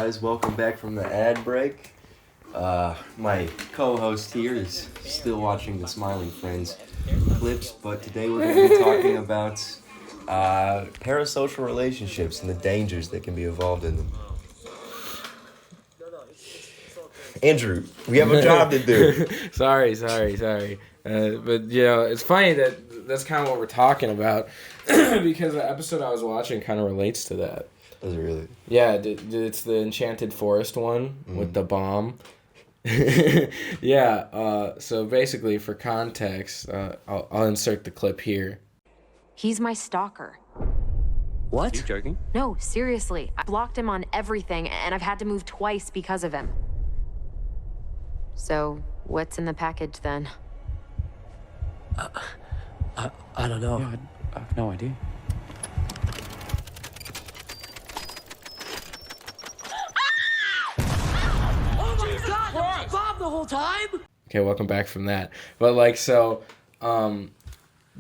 guys. Welcome back from the ad break. My co-host here is still watching the Smiling Friends clips, but today we're going to be talking about parasocial relationships and the dangers that can be involved in them. Andrew, we have a job to do. Sorry. But, it's funny that's kind of what we're talking about because the episode I was watching kind of relates to that. Does it really? Yeah, it's the Enchanted Forest one with the bomb. Yeah, so basically, for context, I'll insert the clip here. He's my stalker. What? You joking? No, seriously. I blocked him on everything, and I've had to move twice because of him. So, what's in the package then? I don't know. Yeah, I have no idea. Oh my god! There was a bomb the whole time? Okay, welcome back from that. But,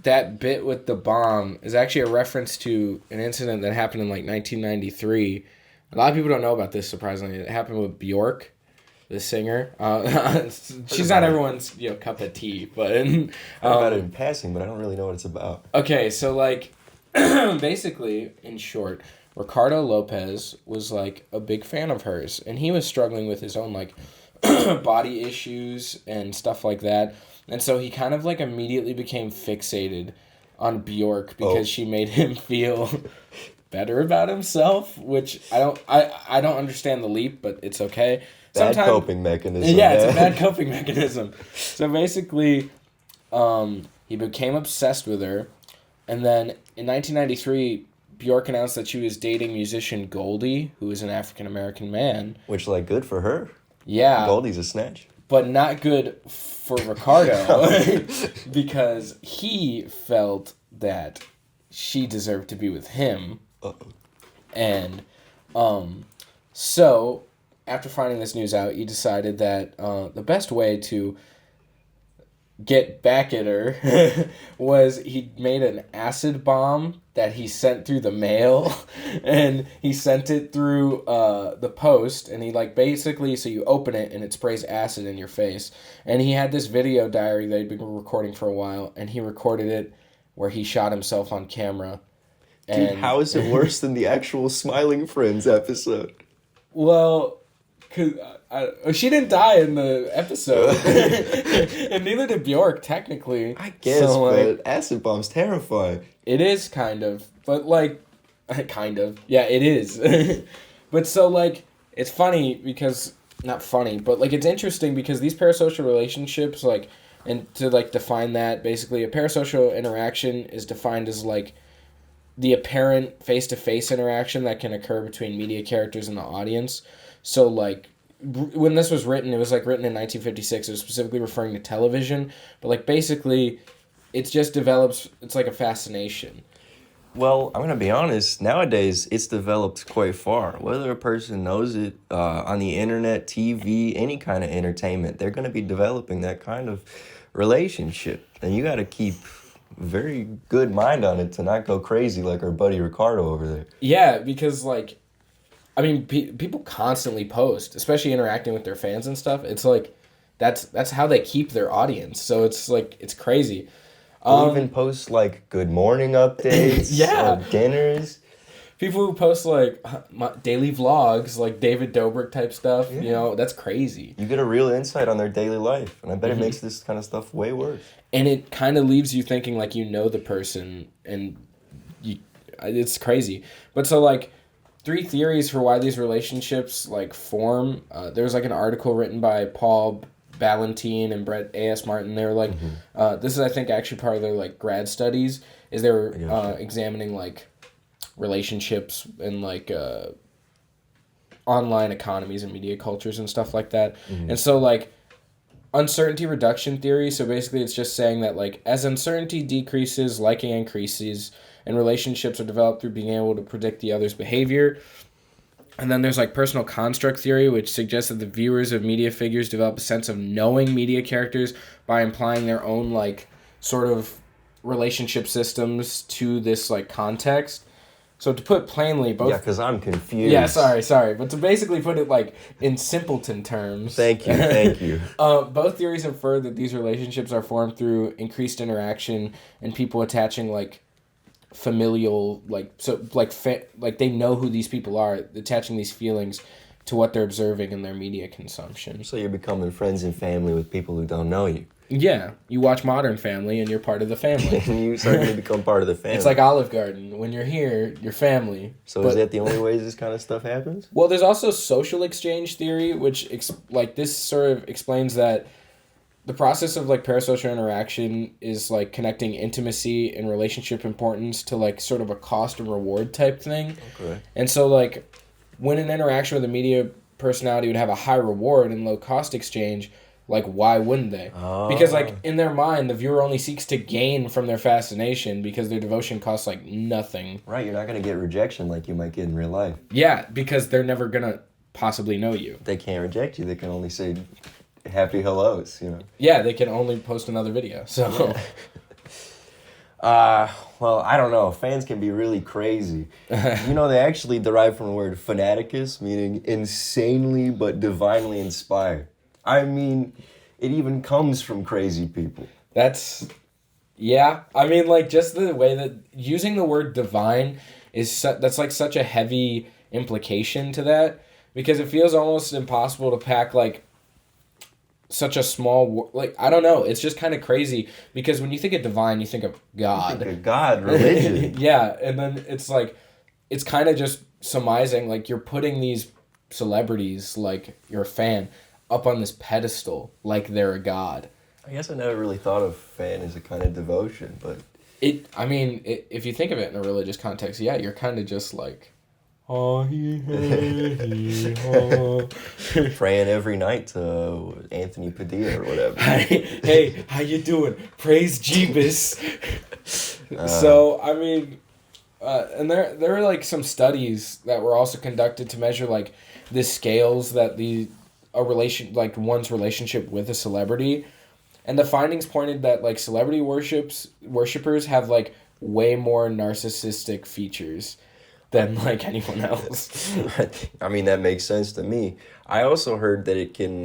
that bit with the bomb is actually a reference to an incident that happened in, 1993. A lot of people don't know about this, surprisingly. It happened with Bjork, the singer. She's not everyone's cup of tea, but I heard about it in passing, but I don't really know what it's about. Okay, so basically, in short, Ricardo Lopez was a big fan of hers, and he was struggling with his own body issues and stuff like that, and so he kind of immediately became fixated on Bjork because she made him feel better about himself, which I don't understand the leap, but it's okay. Bad coping mechanism. Yeah, it's a bad coping mechanism. So basically, he became obsessed with her, and then in 1993, Bjork announced that she was dating musician Goldie, who is an African-American man. Which, good for her. Yeah. Goldie's a snatch. But not good for Ricardo, because he felt that she deserved to be with him. Uh-oh. And so after finding this news out, he decided that the best way to get back at her was he made an acid bomb that he sent through the mail, and he sent it through the post, and he basically, so you open it and it sprays acid in your face. And he had this video diary that he'd been recording for a while, and he recorded it where he shot himself on camera. Dude, how is it worse than the actual Smiling Friends episode? Well, because she didn't die in the episode. And neither did Bjork, technically. I guess, but acid bomb's terrifying. It is, kind of. But, kind of. Yeah, it is. But so, it's funny because... Not funny, but, it's interesting because these parasocial relationships, and to, define that, basically, a parasocial interaction is defined as, the apparent face-to-face interaction that can occur between media characters and the audience. So, when this was written, it was, written in 1956. It was specifically referring to television. But, basically, it just develops... It's a fascination. Well, I'm going to be honest. Nowadays, it's developed quite far. Whether a person knows it on the internet, TV, any kind of entertainment, they're going to be developing that kind of relationship. And you got to keep very good mind on it to not go crazy like our buddy Ricardo over there. Yeah, because, people constantly post, especially interacting with their fans and stuff. It's that's how they keep their audience. So it's it's crazy. They'll even post good morning updates, yeah, or dinners. People who post daily vlogs, David Dobrik type stuff. Yeah. That's crazy. You get a real insight on their daily life, and I bet it makes this kind of stuff way worse. And it kind of leaves you thinking the person, and it's crazy. But so 3 theories for why these relationships form. There was an article written by Paul Ballantine and Brett A.S. Martin. They were this is, I think, actually part of their grad studies, is they were examining relationships and online economies and media cultures and stuff like that. And so uncertainty reduction theory, so basically it's just saying that as uncertainty decreases, liking increases, and relationships are developed through being able to predict the other's behavior. And then there's personal construct theory, which suggests that the viewers of media figures develop a sense of knowing media characters by implying their own sort of relationship systems to this context. So to put plainly, both... Yeah, because I'm confused. Yeah, sorry. But to basically put it, like, in simpleton terms... Thank you. Both theories infer that these relationships are formed through increased interaction and people attaching, like, familial, like, so, like, like they know who these people are, attaching these feelings to what they're observing in their media consumption. So you're becoming friends and family with people who don't know you. Yeah, you watch Modern Family and you're part of the family. And you suddenly become part of the family. It's like Olive Garden. When you're here, you're family. So is that the only way this kind of stuff happens? Well, there's also social exchange theory, which like this sort of explains that the process of like parasocial interaction is like connecting intimacy and relationship importance to like sort of a cost and reward type thing. Okay. And so like when an interaction with a media personality would have a high reward and low cost exchange, like, why wouldn't they? Oh. Because, like, in their mind, the viewer only seeks to gain from their fascination because their devotion costs, like, nothing. Right, you're not going to get rejection like you might get in real life. Yeah, because they're never going to possibly know you. They can't reject you. They can only say happy hellos, you know? Yeah, they can only post another video, so... Well, I don't know. Fans can be really crazy. You know, they actually derive from the word fanaticus, meaning insanely but divinely inspired. I mean, it even comes from crazy people. Yeah. I mean, like, just the way that using the word divine is that's like such a heavy implication to that, because it feels almost impossible to pack like such a small like, I don't know, it's just kind of crazy, because when you think of divine, you think of God. You think of God, religion. Yeah, and then it's like it's kind of just surmising like you're putting these celebrities, like you're a fan, up on this pedestal like they're a god. I guess I never really thought of fan as a kind of devotion, but... If you think of it in a religious context, yeah, you're kind of just like... Praying every night to Anthony Padilla or whatever. Hey, how you doing? Praise Jeebus. So, I mean... and there are like some studies that were also conducted to measure like the scales that one's relationship with a celebrity, and the findings pointed that like celebrity worshippers have like way more narcissistic features than like anyone else. I mean, that makes sense to me. I also heard that it can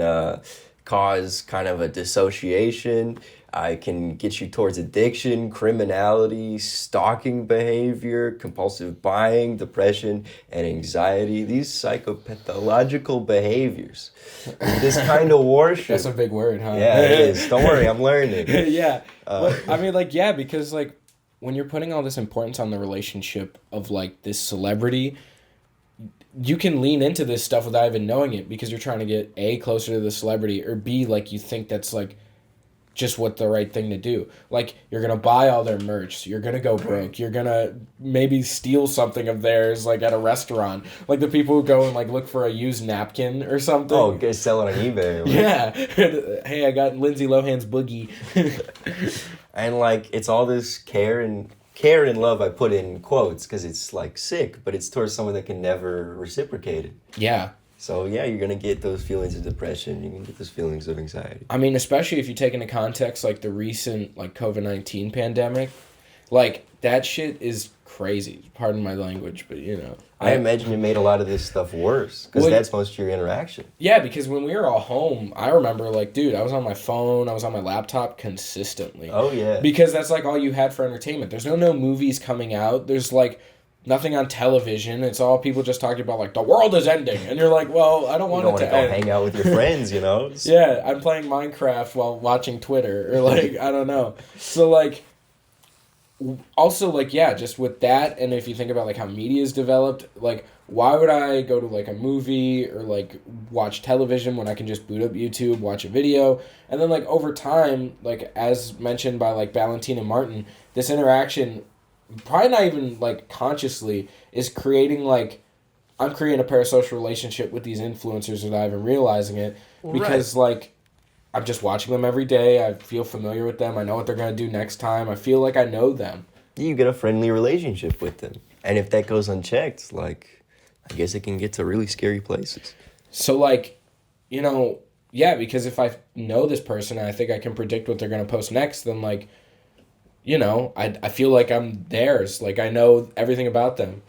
cause kind of a dissociation. It can get you towards addiction, criminality, stalking behavior, compulsive buying, depression, and anxiety. These psychopathological behaviors. This kind of worship. That's a big word, huh? Yeah, it is. Don't worry, I'm learning. Yeah. But, I mean, like, yeah, because, like, when you're putting all this importance on the relationship of, like, this celebrity, you can lean into this stuff without even knowing it, because you're trying to get, A, closer to the celebrity, or B, like, you think that's, like, just what the right thing to do. Like, you're gonna buy all their merch, you're gonna go broke, you're gonna maybe steal something of theirs, like at a restaurant, like the people who go and like look for a used napkin or something. Oh, sell it on eBay. Yeah. Hey, I got Lindsay Lohan's boogie. And like, it's all this care and love I put in quotes because it's like sick, but it's towards someone that can never reciprocate it. Yeah. So yeah, you're gonna get those feelings of depression. You can get those feelings of anxiety. I mean, especially if you take into context like the recent like COVID-19 pandemic, like that shit is crazy. Pardon my language, but you know. I imagine it made a lot of this stuff worse because that's most of your interaction. Yeah, because when we were all home, I remember like, dude, I was on my phone, I was on my laptop consistently. Oh yeah. Because that's like all you had for entertainment. There's no movies coming out. There's like nothing on television. It's all people just talking about like the world is ending, and you're like, well, I don't want it to go end. Hang out with your friends, you know. Yeah, I'm playing Minecraft while watching Twitter, or like I don't know. So like, also like yeah, just with that, and if you think about like how media is developed, like why would I go to like a movie or like watch television when I can just boot up YouTube, watch a video, and then like over time, like as mentioned by like Ballantine and Martin, this interaction, probably not even like consciously, is creating like I'm creating a parasocial relationship with these influencers without even realizing it, because like I'm just watching them every day. I feel familiar with them. I know what they're going to do next time. I feel like I know them. You get a friendly relationship with them. And if that goes unchecked, like, I guess it can get to really scary places. So, like, you know, yeah, because if I know this person and I think I can predict what they're going to post next, then, like, you know, I feel like I'm theirs. Like, I know everything about them.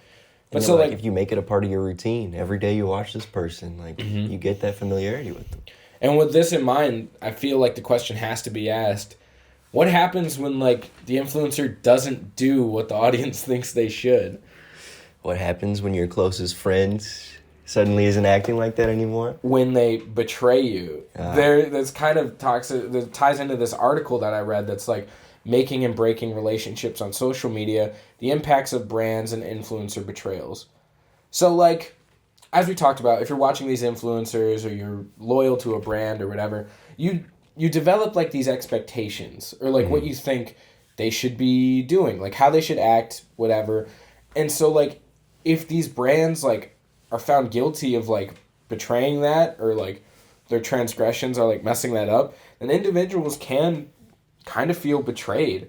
But And so like if you make it a part of your routine, every day you watch this person, like you get that familiarity with them. and with this in mind, I feel like the question has to be asked: what happens when like the influencer doesn't do what the audience thinks they should? What happens when your closest friend suddenly isn't acting like that anymore? When they betray you. That's kind of toxic. That ties into this article that I read that's like making and breaking relationships on social media, the impacts of brands and influencer betrayals. So like, as we talked about, if you're watching these influencers or you're loyal to a brand or whatever, you develop like these expectations or like what you think they should be doing, like how they should act, whatever. And so like, if these brands like are found guilty of like betraying that or like their transgressions are like messing that up, then individuals can kind of feel betrayed.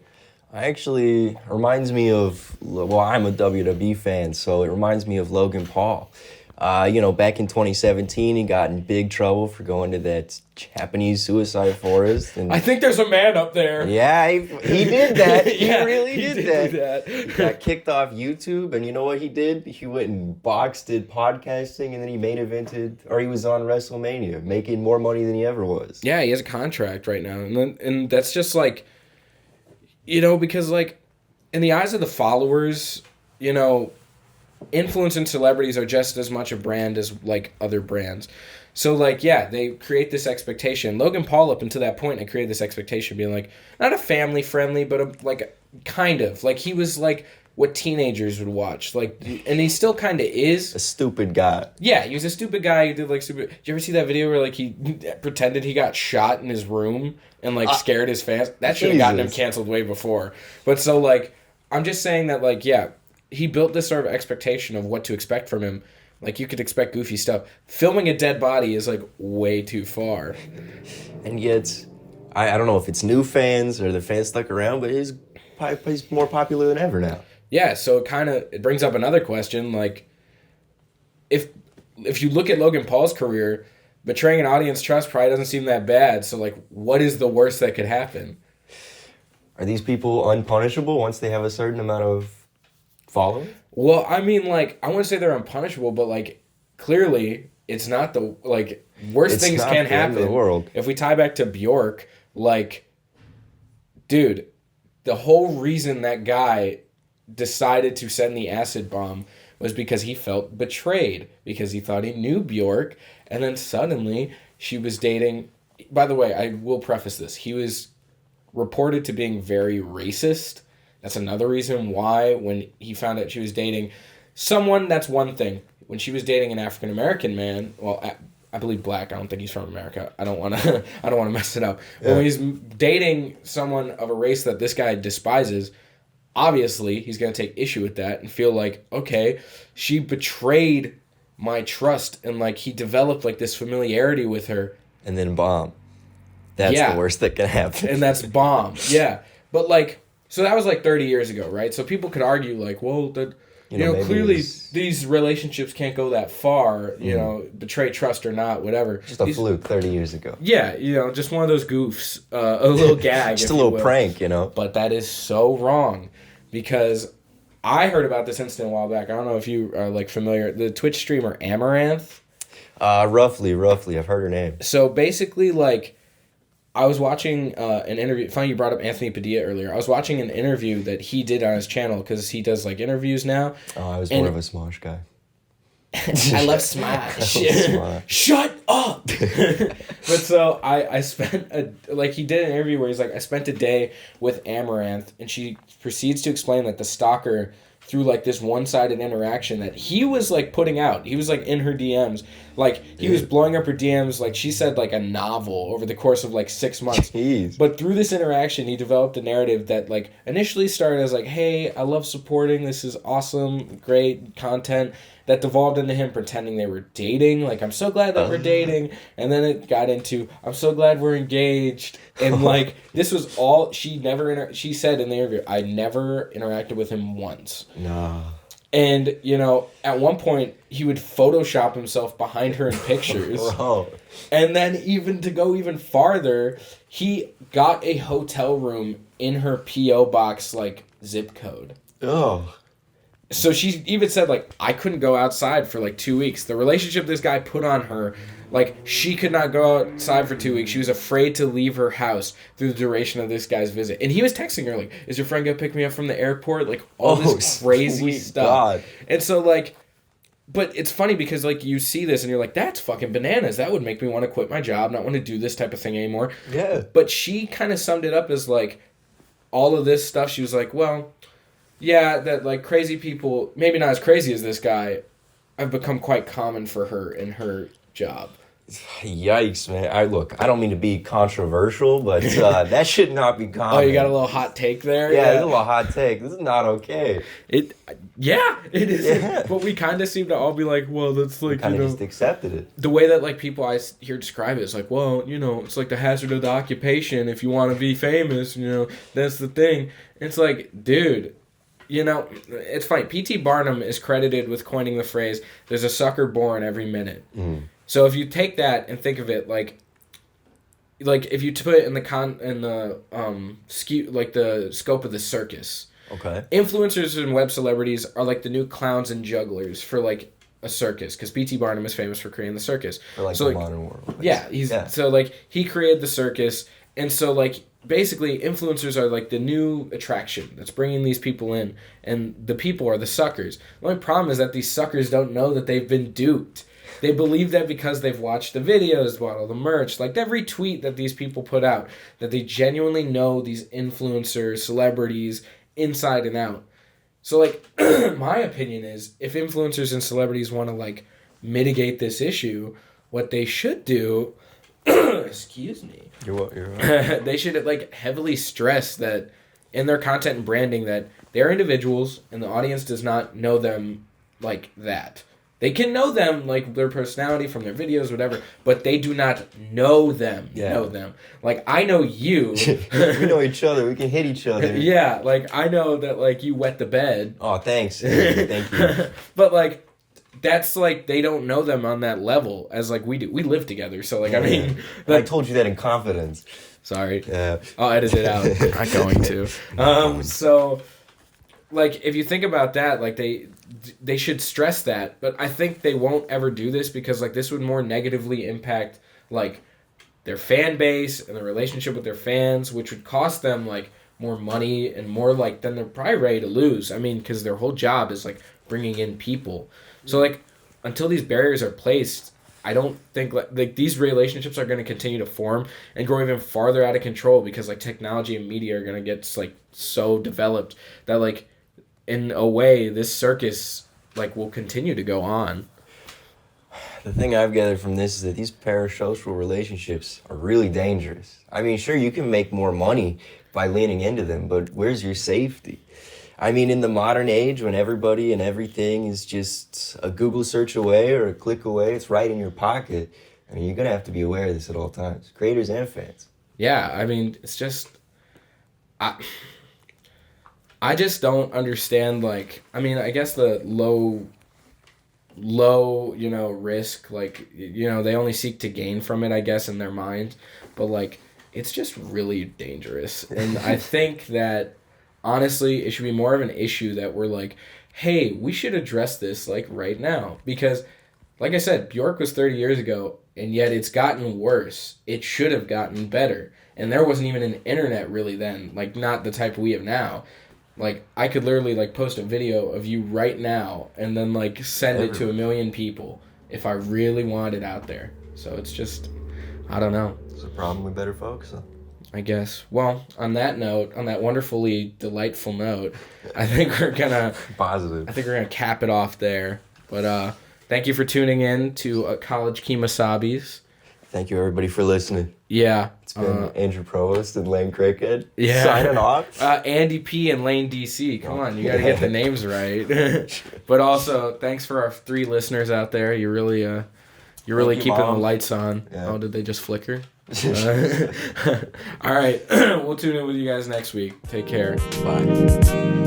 Actually reminds me of, well, I'm a WWE fan, so it reminds me of Logan Paul. Back in 2017, he got in big trouble for going to that Japanese suicide forest. And I think there's a man up there. yeah, he did that. Yeah, he really he did did that. do that. He got kicked off YouTube, and you know what he did? He went and boxed, did podcasting, and then he main evented, or he was on WrestleMania, making more money than he ever was. Yeah, he has a contract right now, and that's just like, because like, in the eyes of the followers, influence and celebrities are just as much a brand as like other brands. So like, yeah, they create this expectation. Logan Paul up until that point had created this expectation, being like not a family friendly, but like kind of like he was like what teenagers would watch, like, and he still kind of is A stupid guy. Yeah, he was a stupid guy who did like stupid. Did you ever see that video where like he pretended he got shot in his room and like scared his fans? That should have gotten him canceled way before. But so like, I'm just saying that like, yeah, he built this sort of expectation of what to expect from him. Like you could expect goofy stuff. Filming a dead body is like way too far. And yet, I don't know if it's new fans or the fans stuck around, but he's more popular than ever now. Yeah, so it brings up another question, like if you look at Logan Paul's career, betraying an audience trust probably doesn't seem that bad. So like, what is the worst that could happen? Are these people unpunishable once they have a certain amount of following? Well, I mean, like, I wouldn't say they're unpunishable, but like, clearly, it's not the like worst things not can the end happen. of the world. If we tie back to Bjork, like, dude, the whole reason that guy decided to send the acid bomb was because he felt betrayed, because he thought he knew Bjork, and then suddenly she was dating. By the way, I will preface this: he was reported to being very racist. That's another reason why when he found out she was dating someone, that's one thing. When she was dating an African American man, well, I believe black. I don't think he's from America. I don't want to mess it up. Yeah. When he's dating someone of a race that this guy despises, obviously he's going to take issue with that and feel like, okay, she betrayed my trust, and like he developed like this familiarity with her. And then bomb. That's the worst that can happen. And that's bomb. Yeah. But like, so that was like 30 years ago, right? So people could argue like, well, that clearly these relationships can't go that far, betray trust or not, whatever. Just a fluke 30 years ago. Yeah, just one of those goofs, a little gag. Just a little prank, But that is so wrong, because I heard about this incident a while back. I don't know if you are like familiar. The Twitch streamer Amaranth. Roughly. I've heard her name. So basically, like, I was watching an interview. Funny you brought up Anthony Padilla earlier. I was watching an interview that he did on his channel, because he does like interviews now. Oh, I was more of a Smosh guy. I love Smosh. Shut up. But so I spent he did an interview where he's like, I spent a day with Amaranth, and she proceeds to explain that the stalker, through like this one-sided interaction that he was like putting out. He was like in her DMs. Like he was blowing up her DMs, like she said, like a novel over the course of like 6 months. Jeez. But through this interaction, he developed a narrative that like initially started as like, hey, I love supporting. This is awesome, great content. That devolved into him pretending they were dating. Like, I'm so glad that we're dating. And then it got into, I'm so glad we're engaged. And like, this was all, she said in the interview, I never interacted with him once. No. And, at one point, he would Photoshop himself behind her in pictures. Bro. And then even to go even farther, he got a hotel room in her P.O. box, like, zip code. Oh. So she even said, like, I couldn't go outside for, like, 2 weeks. The relationship this guy put on her, like, she could not go outside for 2 weeks. She was afraid to leave her house through the duration of this guy's visit. And he was texting her, like, is your friend going to pick me up from the airport? Like, all this crazy stuff. God. And so, like, but it's funny because, like, you see this and you're like, that's fucking bananas. That would make me want to quit my job, not want to do this type of thing anymore. Yeah. But she kind of summed it up as, like, all of this stuff. She was like, well, yeah, that, like, crazy people, maybe not as crazy as this guy, have become quite common for her in her job. Yikes, man. I don't mean to be controversial, but that should not be common. Oh, you got a little hot take there? Yeah, a little hot take. This is not okay. It is. Yeah. But we kind of seem to all be like, well, that's like, kind of just accepted it. The way that, like, people I hear describe it is like, well, you know, it's like the hazard of the occupation. If you want to be famous, you know, that's the thing. It's like, dude, you know, it's funny. P.T. Barnum is credited with coining the phrase, there's a sucker born every minute. So if you take that and think of it like if you put it in the scope of the circus. Okay. Influencers and web celebrities are like the new clowns and jugglers for like a circus, because P.T. Barnum is famous for creating the circus. For like the modern world. Yeah, so like he created the circus, and so like basically influencers are like the new attraction that's bringing these people in, and the people are the suckers. The only problem is that these suckers don't know that they've been duped. They believe that because they've watched the videos, bought all the merch, like every tweet that these people put out, that they genuinely know these influencers, celebrities, inside and out. So, like, my opinion is, if influencers and celebrities want to, like, mitigate this issue, what they should do, excuse me. You're right. They should, like, heavily stress that in their content and branding that they're individuals and the audience does not know them like that. They can know them, like, their personality from their videos, whatever, but they do not know them. Like, I know you. We know each other. We can hit each other. Yeah, like, I know that, like, you wet the bed. Oh, thanks. Thank you. But, like, that's, like, they don't know them on that level as, like, we do. We live together, so, like, I mean... I told you that in confidence. Sorry. Yeah. I'll edit it out. I'm not going to. So, like, if you think about that, like, they should stress that, but I think they won't ever do this because, like, this would more negatively impact, like, their fan base and the relationship with their fans, which would cost them, like, more money and more, like, than they're probably ready to lose. I mean, because their whole job is, like, bringing in people. So, like, until these barriers are placed, I don't think, like these relationships are going to continue to form and grow even farther out of control because, like, technology and media are going to get, like, so developed that, like, in a way, this circus, like, will continue to go on. The thing I've gathered from this is that these parasocial relationships are really dangerous. I mean, sure, you can make more money by leaning into them, but where's your safety? I mean, in the modern age, when everybody and everything is just a Google search away or a click away, it's right in your pocket. I mean, you're going to have to be aware of this at all times, creators and fans. Yeah, I mean, it's just... I just don't understand, like, I mean, I guess the low, you know, risk, like, you know, they only seek to gain from it, I guess, in their mind. But, like, it's just really dangerous. And I think that, honestly, it should be more of an issue that we're like, hey, we should address this, like, right now. Because, like I said, Bjork was 30 years ago, and yet it's gotten worse. It should have gotten better. And there wasn't even an internet, really, then. Like, not the type we have now. Like, I could literally, like, post a video of you right now and then, like, send it to 1 million people if I really wanted it out there. So it's just, I don't know. It's a problem we better focus on. I guess. Well, on that note, on that wonderfully delightful note, I think we're gonna... Positive. I think we're gonna cap it off there. But thank you for tuning in to College Kemosabes. Thank you, everybody, for listening. Yeah. It's been Andrew Provost and Lane Cricket. Yeah. Signing off. Andy P. and Lane DC. Come on, you got to get the names right. But also, thanks for our 3 listeners out there. You're really keeping the lights on. Yeah. Oh, did they just flicker? All right. We'll tune in with you guys next week. Take care. Bye.